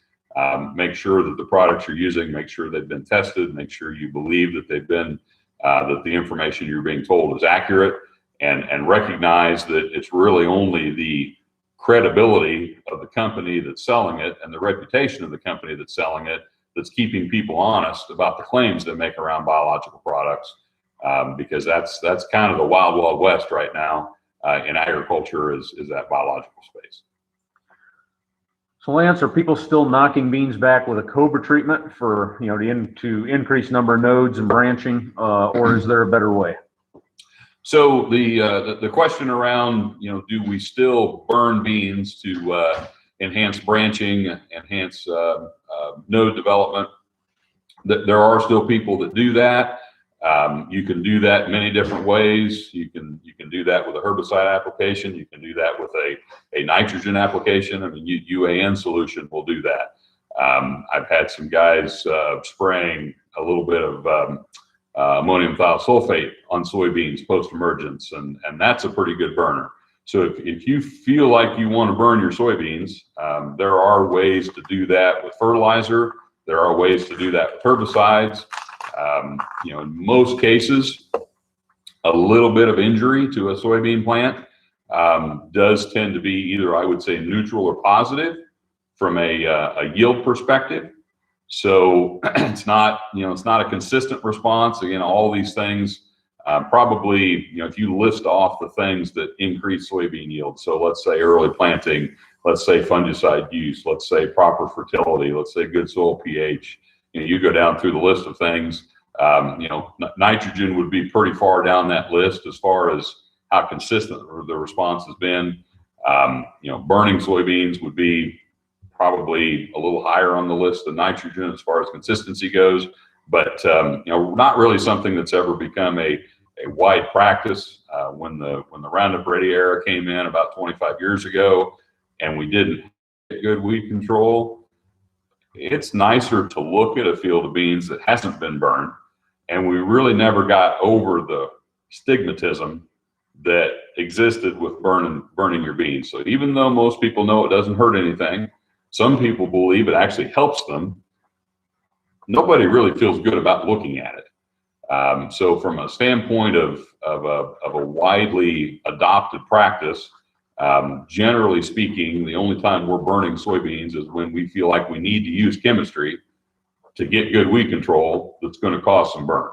Make sure that the products you're using, make sure they've been tested, make sure you believe that they've been, that the information you're being told is accurate, and recognize that it's really only the credibility of the company that's selling it and the reputation of the company that's selling it that's keeping people honest about the claims they make around biological products, because that's kind of the wild, wild west right now in agriculture is that biological space. So Lance, are people still knocking beans back with a Cobra treatment for, to increase number of nodes and branching, or is there a better way? So the question around, do we still burn beans to enhance branching, enhance node development? There are still people that do that. You can do that many different ways. You can do that with a herbicide application. You can do that with a nitrogen application. I mean, UAN solution will do that. I've had some guys spraying a little bit of ammonium thiosulfate on soybeans post-emergence, and that's a pretty good burner. So if you feel like you want to burn your soybeans, there are ways to do that with fertilizer. There are ways to do that with herbicides. In most cases, a little bit of injury to a soybean plant does tend to be either, I would say, neutral or positive from a yield perspective. So it's not a consistent response. Again, all these things probably, if you list off the things that increase soybean yield. So let's say early planting, let's say fungicide use, let's say proper fertility, let's say good soil pH. You go down through the list of things. Nitrogen would be pretty far down that list as far as how consistent the response has been. Burning soybeans would be probably a little higher on the list than nitrogen as far as consistency goes, but not really something that's ever become a wide practice. When the Roundup Ready era came in about 25 years ago, and we didn't get good weed control, it's nicer to look at a field of beans that hasn't been burned, and we really never got over the stigmatism that existed with burning your beans. So even though most people know it doesn't hurt anything, some people believe it actually helps them. Nobody really feels good about looking at it. So from a standpoint of a widely adopted practice, generally speaking, the only time we're burning soybeans is when we feel like we need to use chemistry to get good weed control that's going to cause some burn.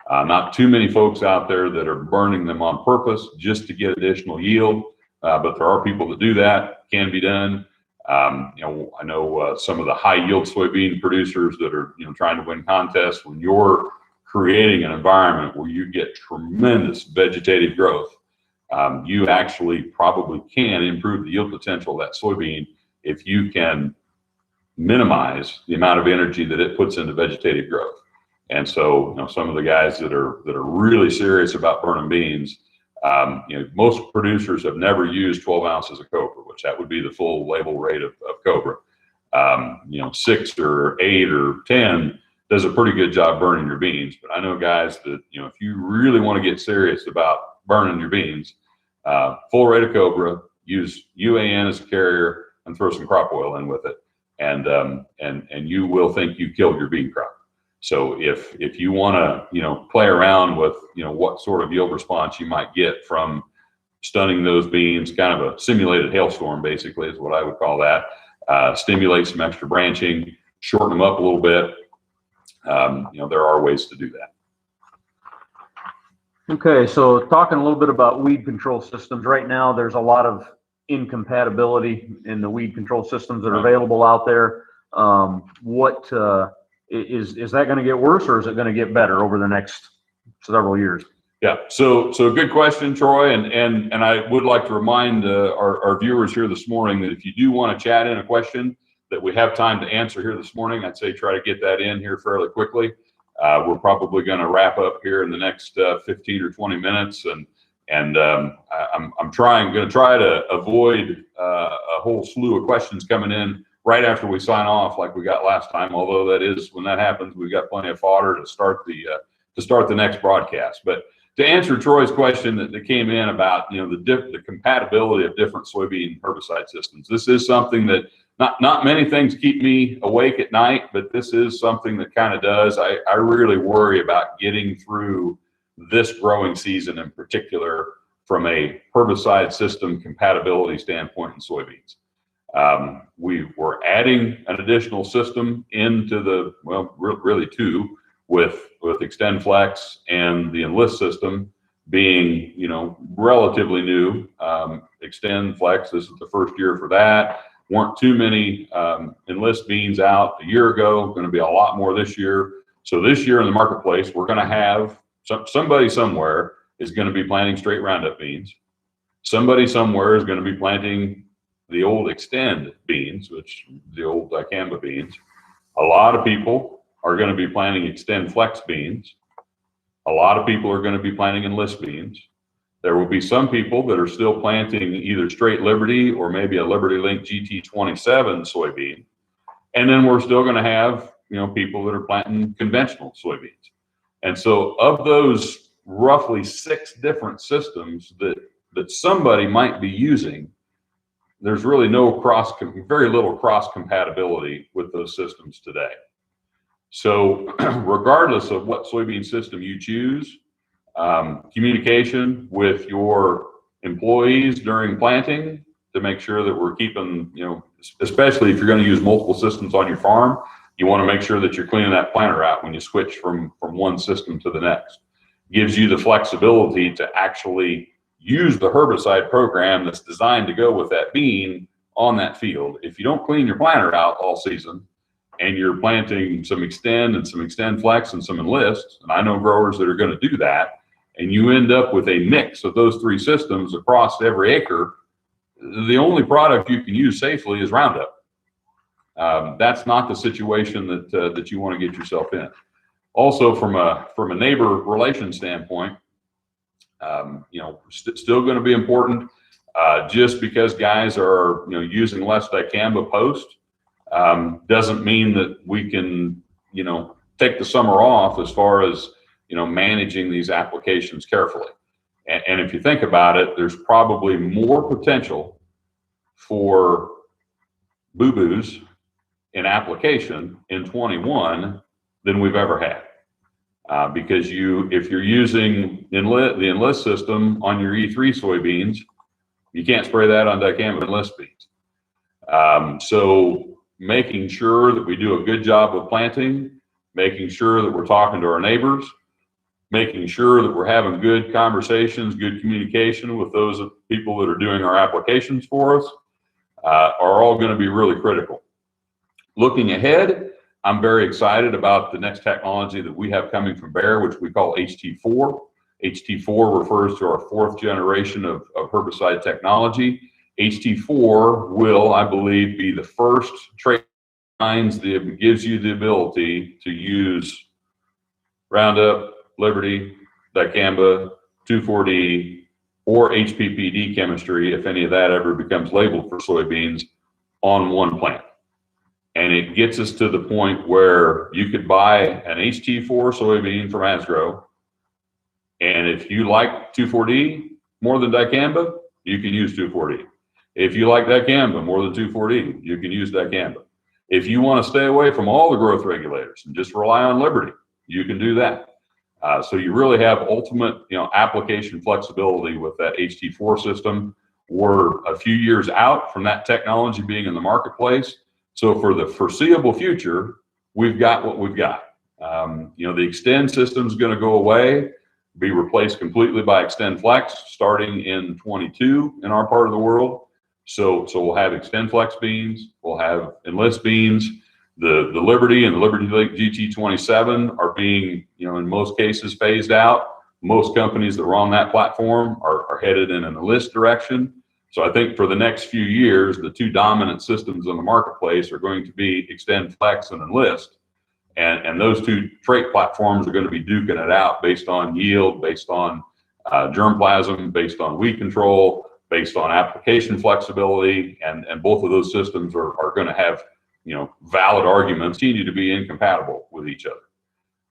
Not too many folks out there that are burning them on purpose just to get additional yield, but there are people that do that. Can be done. I know some of the high yield soybean producers that are trying to win contests. When you're creating an environment where you get tremendous vegetative growth, you actually probably can improve the yield potential of that soybean if you can minimize the amount of energy that it puts into vegetative growth. And so, some of the guys that are really serious about burning beans, most producers have never used 12 ounces of Cobra, which that would be the full label rate of Cobra. 6 or 8 or 10 does a pretty good job burning your beans. But I know guys that, if you really want to get serious about burning your beans, full rate of Cobra, use UAN as a carrier and throw some crop oil in with it. And you will think you killed your bean crop. So if you want to, play around with, what sort of yield response you might get from stunning those beans, kind of a simulated hailstorm, basically, is what I would call that. Stimulate some extra branching, shorten them up a little bit. There are ways to do that. Okay, so talking a little bit about weed control systems. Right now, there's a lot of incompatibility in the weed control systems that are available out there. Is that going to get worse, or is it going to get better over the next several years? Yeah, so good question, Troy, and I would like to remind our viewers here this morning that if you do want to chat in a question that we have time to answer here this morning, I'd say try to get that in here fairly quickly. We're probably going to wrap up here in the next 15 or 20 minutes, and I'm going to try to avoid a whole slew of questions coming in right after we sign off, like we got last time. Although that is, when that happens, we've got plenty of fodder to start the next broadcast. But to answer Troy's question that came in about the compatibility of different soybean herbicide systems, this is something that not many things keep me awake at night, but this is something that kind of does. I really worry about getting through this growing season in particular from a herbicide system compatibility standpoint in soybeans. We were adding an additional system into really two, with XtendFlex and the Enlist system being, relatively new. XtendFlex, this is the first year for that. Weren't too many Enlist beans out a year ago, going to be a lot more this year. So this year in the marketplace, we're going to have somebody somewhere is going to be planting straight Roundup beans. Somebody somewhere is going to be planting the old Extend beans, which the old Dicamba beans. A lot of people are going to be planting XtendFlex beans. A lot of people are going to be planting Enlist beans. There will be some people that are still planting either straight Liberty or maybe a Liberty Link GT27 soybean. And then we're still going to have, people that are planting conventional soybeans. And so of those roughly 6 different systems that somebody might be using, there's really very little cross compatibility with those systems today. So regardless of what soybean system you choose, communication with your employees during planting to make sure that we're keeping, especially if you're going to use multiple systems on your farm, you want to make sure that you're cleaning that planter out when you switch from one system to the next. Gives you the flexibility to actually use the herbicide program that's designed to go with that bean on that field. If you don't clean your planter out all season and you're planting some Extend and some XtendFlex and some Enlist, and I know growers that are going to do that, and you end up with a mix of those 3 systems across every acre, the only product you can use safely is Roundup. That's not the situation that you want to get yourself in. Also, from a neighbor relation standpoint, still going to be important. Just because guys are using less Dicamba post doesn't mean that we can take the summer off as far as managing these applications carefully. And if you think about it, there's probably more potential for boo-boos in application in 21 than we've ever had. Because if you're using the Enlist system on your E3 soybeans, you can't spray that on Dicamba Enlist beans. So making sure that we do a good job of planting, making sure that we're talking to our neighbors, making sure that we're having good conversations, good communication with those people that are doing our applications for us, are all going to be really critical. Looking ahead, I'm very excited about the next technology that we have coming from Bayer, which we call HT4. HT4 refers to our 4th generation of herbicide technology. HT4 will, I believe, be the first trait lines that gives you the ability to use Roundup, Liberty, Dicamba, 2,4-D, or HPPD chemistry, if any of that ever becomes labeled for soybeans, on one plant. And it gets us to the point where you could buy an HT4 soybean from Asgrow, and if you like 2,4-D more than Dicamba, you can use 2,4-D. If you like Dicamba more than 2,4-D, you can use Dicamba. If you want to stay away from all the growth regulators and just rely on Liberty, you can do that. So you really have ultimate, application flexibility with that HT4 system. We're a few years out from that technology being in the marketplace. So for the foreseeable future, we've got what we've got. The Extend system is going to go away, be replaced completely by Extend Flex starting in 22 in our part of the world. So we'll have Extend Flex beans, we'll have Enlist beans. The Liberty and the Liberty Lake GT27 are being, in most cases phased out. Most companies that are on that platform are headed in an Enlist direction. So I think for the next few years, the 2 dominant systems in the marketplace are going to be Extend Flex and Enlist. And those 2 trait platforms are going to be duking it out based on yield, based on germplasm, based on weed control, based on application flexibility. And both of those systems are going to have, valid arguments continue to be incompatible with each other.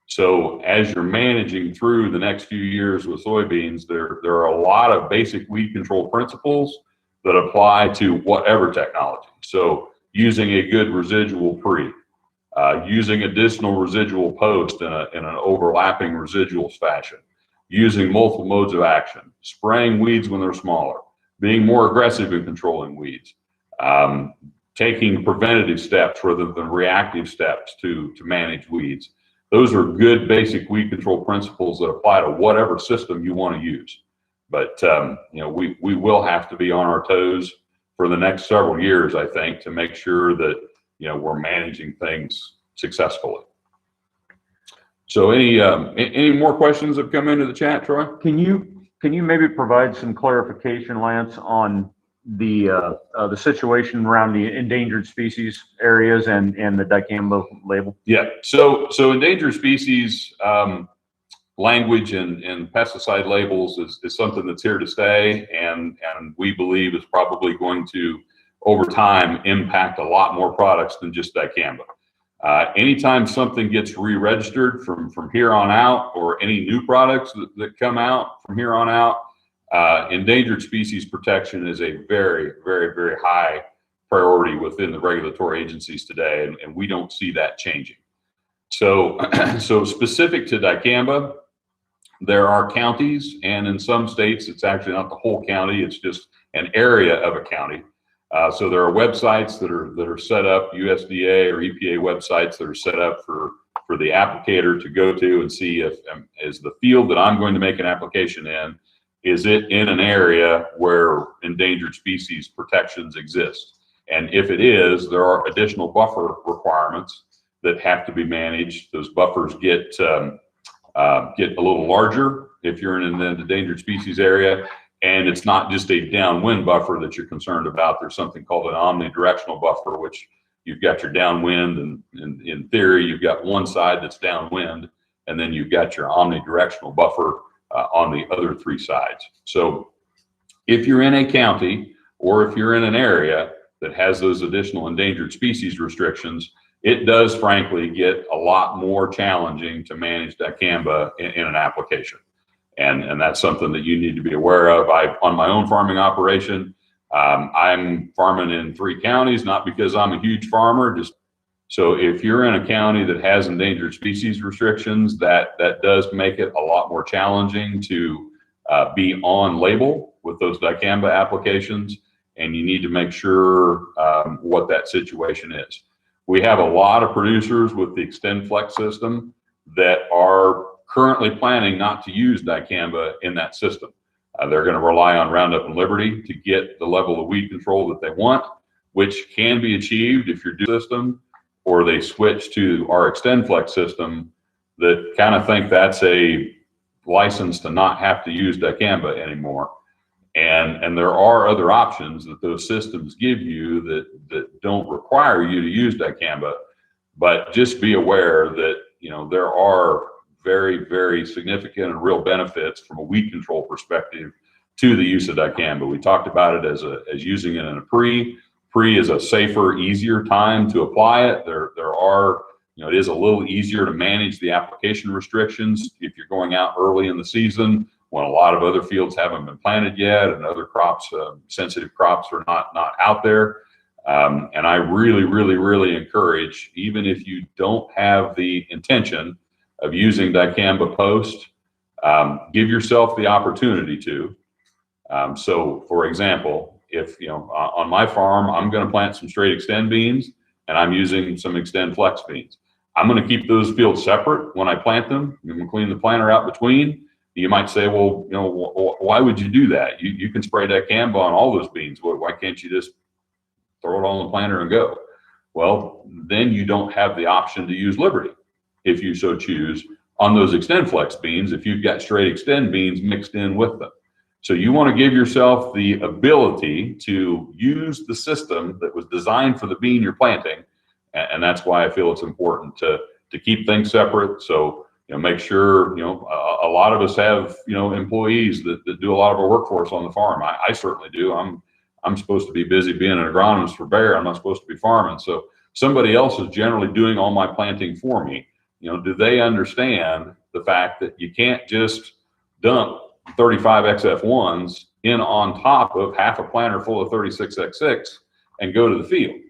So as you're managing through the next few years with soybeans, there are a lot of basic weed control principles that apply to whatever technology. So using a good residual pre, using additional residual post in an overlapping residuals fashion, using multiple modes of action, spraying weeds when they're smaller, being more aggressive in controlling weeds, taking preventative steps rather than reactive steps to manage weeds. Those are good basic weed control principles that apply to whatever system you want to use. But we will have to be on our toes for the next several years, I think, to make sure that we're managing things successfully. So any more questions that have come into the chat, Troy? Can you maybe provide some clarification, Lance, on the situation around the endangered species areas and the Dicamba label? Yeah. So endangered species language and pesticide labels is something that's here to stay, and we believe is probably going to, over time, impact a lot more products than just Dicamba. Anytime something gets re-registered from here on out, or any new products that come out from here on out, endangered species protection is a very, very, very high priority within the regulatory agencies today, and we don't see that changing. So specific to Dicamba, there are counties, and in some states, it's actually not the whole county, it's just an area of a county. So there are websites that are set up, USDA or EPA websites that are set up for the applicator to go to and see if is the field that I'm going to make an application in, is it in an area where endangered species protections exist? And if it is, there are additional buffer requirements that have to be managed. Those buffers get a little larger if you're in an endangered species area. And it's not just a downwind buffer that you're concerned about. There's something called an omnidirectional buffer, which you've got your downwind, and in theory, you've got one side that's downwind, and then you've got your omnidirectional buffer on the other 3 sides. So if you're in a county, or if you're in an area that has those additional endangered species restrictions, it does frankly get a lot more challenging to manage Dicamba in an application. And that's something that you need to be aware of. On my own farming operation, I'm farming in 3 counties, not because I'm a huge farmer, just so if you're in a county that has endangered species restrictions, that does make it a lot more challenging to be on label with those Dicamba applications, and you need to make sure what that situation is. We have a lot of producers with the Extend Flex system that are currently planning not to use dicamba in that system. They're going to rely on Roundup and Liberty to get the level of weed control that they want, which can be achieved if you're doing system, or they switch to our XtendFlex system that kind of think that's a license to not have to use dicamba anymore. And there are other options that those systems give you that don't require you to use dicamba, but just be aware that, you know, there are very, very significant and real benefits from a weed control perspective to the use of dicamba. We talked about it as using it in a pre. Pre is a safer, easier time to apply it. There are, you know, it is a little easier to manage the application restrictions if you're going out early in the season when a lot of other fields haven't been planted yet and other crops, sensitive crops, are not out there. And I really, really, really encourage, even if you don't have the intention of using dicamba post, give yourself the opportunity to. So, for example, if, you know, on my farm, I'm going to plant some straight extend beans and I'm using some XtendFlex beans. I'm going to keep those fields separate when I plant them. I'm going to clean the planter out between. You might say, well, you know, why would you do that? You can spray dicamba on all those beans. Why can't you just throw it on the planter and go? Well, then you don't have the option to use Liberty, if you so choose, on those XtendFlex beans if you've got straight extend beans mixed in with them. So you want to give yourself the ability to use the system that was designed for the bean you're planting. And that's why I feel it's important to keep things separate. So, you know, make sure, you know, a lot of us have, you know, employees that do a lot of our workforce on the farm. I certainly do. I'm supposed to be busy being an agronomist for Bayer. I'm not supposed to be farming. So somebody else is generally doing all my planting for me. You know, do they understand the fact that you can't just dump 35 XF1s in on top of half a planter full of 36X6 and go to the field?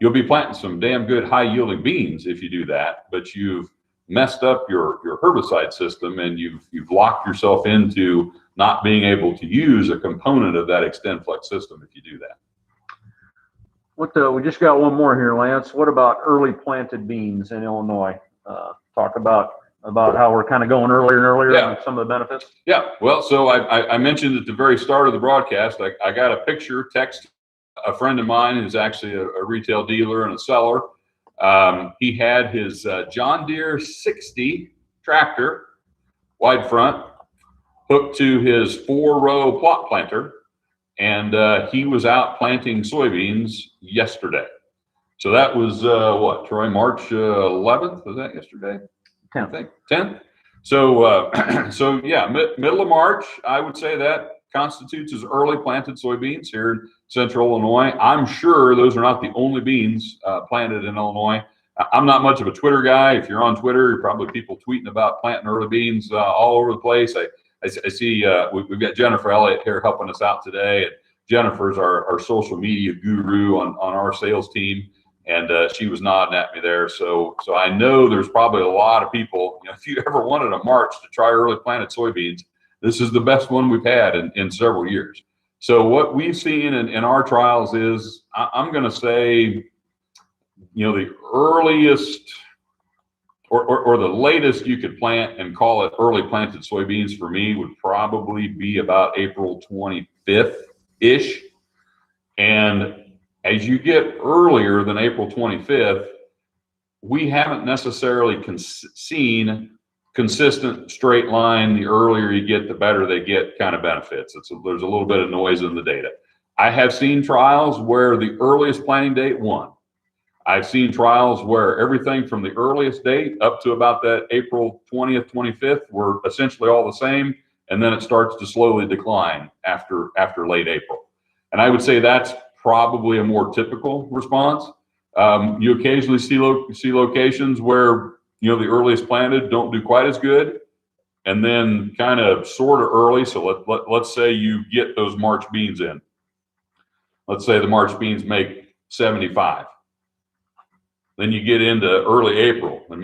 You'll be planting some damn good high yielding beans if you do that, but you've messed up your herbicide system and you've locked yourself into not being able to use a component of that XtendFlex system if you do that. We just got one more here, Lance. What about early planted beans in Illinois? Talk about how we're kind of going earlier and earlier, yeah, and some of the benefits. Yeah, well, so I mentioned at the very start of the broadcast, I got a picture text a friend of mine who's actually a retail dealer and a seller. He had his John Deere 60 tractor, wide front, hooked to his 4-row plot planter, and he was out planting soybeans yesterday. So that was what, Troy, March 11th? Was that yesterday? 10th. I think 10th. So so yeah, middle of March, I would say that constitutes as early planted soybeans here in central Illinois. I'm sure those are not the only beans planted in Illinois. I'm not much of a Twitter guy. If you're on Twitter, you're probably people tweeting about planting early beans all over the place. I see we've got Jennifer Elliott here helping us out today. And Jennifer's our social media guru on our sales team. And she was nodding at me there. So I know there's probably a lot of people, you know, if you ever wanted a March to try early planted soybeans, this is the best one we've had in several years. So what we've seen in our trials is, I'm going to say, you know, the earliest or the latest you could plant and call it early planted soybeans for me would probably be about April 25th-ish. And as you get earlier than April 25th, we haven't necessarily seen consistent straight line. The earlier you get, the better they get kind of benefits. There's a little bit of noise in the data. I have seen trials where the earliest planting date won. I've seen trials where everything from the earliest date up to about that April 20th, 25th were essentially all the same, and then it starts to slowly decline after late April. And I would say that's probably a more typical response. You occasionally see locations where, you know, the earliest planted don't do quite as good, and then kind of sort of early. So let's say you get those March beans in. Let's say the March beans make 75. Then you get into early April and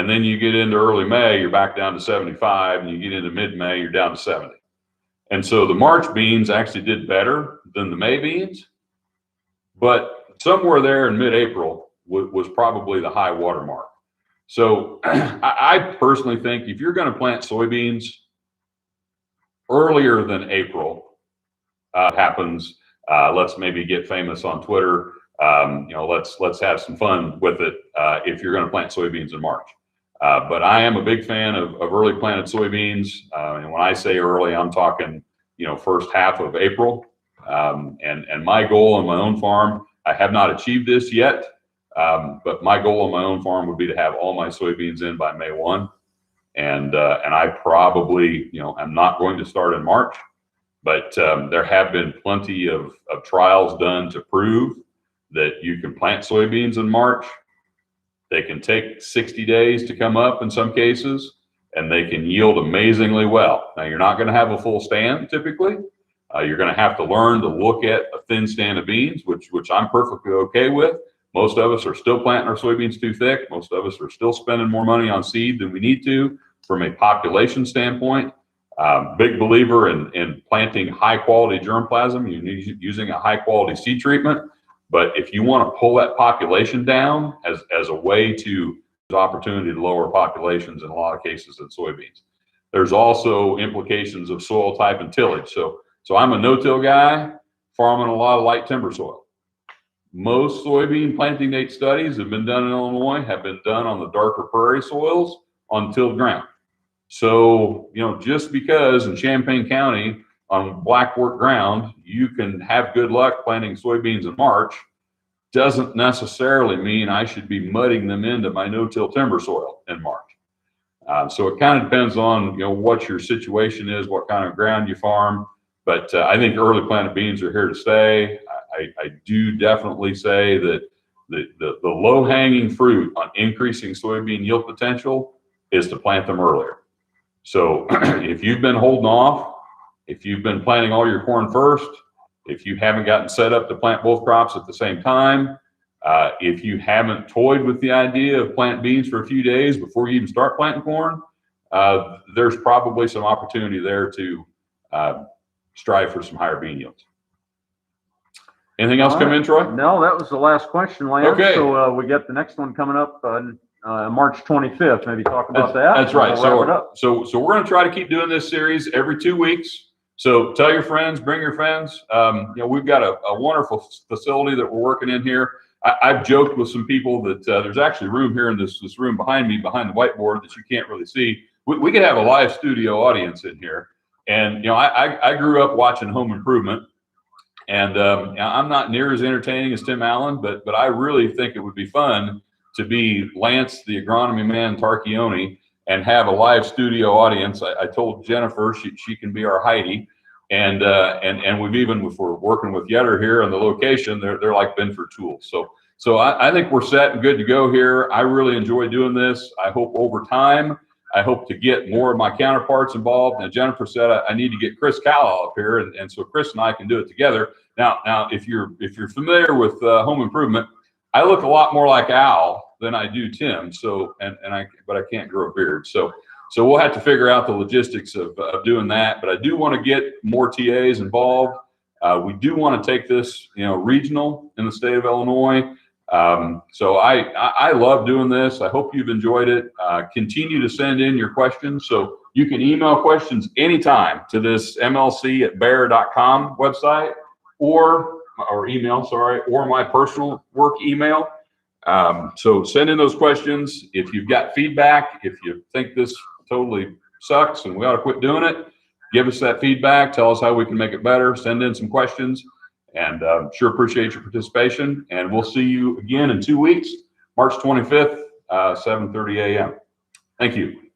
then you get into early May, you're back down to 75, and you get into mid-May, you're down to 70. And so the March beans actually did better than the May beans, but somewhere there in mid-April was probably the high water mark. So I personally think if you're going to plant soybeans earlier than April happens, let's maybe get famous on Twitter. Let's have some fun with it if you're going to plant soybeans in March. But I am a big fan of early planted soybeans. And when I say early, I'm talking, first half of April. And my goal on my own farm, I have not achieved this yet, but my goal on my own farm would be to have all my soybeans in by May 1. And I probably, I'm not going to start in March, but there have been plenty of trials done to prove that you can plant soybeans in March. They can take 60 days to come up in some cases, and they can yield amazingly well. Now, you're not going to have a full stand typically. You're going to have to learn to look at a thin stand of beans, which I'm perfectly okay with. Most of us are still planting our soybeans too thick. Most of us are still spending more money on seed than we need to from a population standpoint. Big believer in planting high quality germplasm. You need using a high quality seed treatment. But if you want to pull that population down as a way to, there's opportunity to lower populations in a lot of cases in soybeans. There's also implications of soil type and tillage. So I'm a no-till guy, farming a lot of light timber soil. Most soybean planting date studies have been done in Illinois, have been done on the darker prairie soils on tilled ground. So, just because in Champaign County on black work ground, you can have good luck planting soybeans in March, doesn't necessarily mean I should be mudding them into my no-till timber soil in March. So it kind of depends on, what your situation is, what kind of ground you farm. But I think early planted beans are here to stay. I do definitely say that the low-hanging fruit on increasing soybean yield potential is to plant them earlier. So if you've been holding off, if you've been planting all your corn first, if you haven't gotten set up to plant both crops at the same time, if you haven't toyed with the idea of planting beans for a few days before you even start planting corn, there's probably some opportunity there to strive for some higher bean yields. Anything else come in, Troy? No, that was the last question, Lance. Okay. So we got the next one coming up on March 25th. Maybe talk about that. That's right. We'll wrap it up. So we're going to try to keep doing this series every 2 weeks. So tell your friends, bring your friends. We've got a wonderful facility that we're working in here. I've joked with some people that there's actually room here in this room behind me, behind the whiteboard that you can't really see. We could have a live studio audience in here. And, I grew up watching Home Improvement. And I'm not near as entertaining as Tim Allen, but I really think it would be fun to be Lance, the agronomy man, Tarchioni, and have a live studio audience. I told Jennifer she can be our Heidi, and we've even, if we're working with Yetter here on the location, they're like Benford tools. So I think we're set and good to go here. I really enjoy doing this. I hope over time, I hope to get more of my counterparts involved. And Jennifer said I need to get Chris Callowell up here, and so Chris and I can do it together. Now, if you're familiar with Home Improvement, I look a lot more like Al than I do Tim. So but I can't grow a beard. So we'll have to figure out the logistics of doing that. But I do want to get more TAs involved. We do want to take this, regional in the state of Illinois. So I love doing this. I hope you've enjoyed it. Continue to send in your questions. So you can email questions anytime to this mlc@bayer.com website or email, or my personal work email. So send in those questions. If you've got feedback, if you think this totally sucks and we ought to quit doing it, give us that feedback. Tell us how we can make it better. Send in some questions. And sure appreciate your participation. And we'll see you again in 2 weeks, March 25th, 7:30 a.m. Thank you.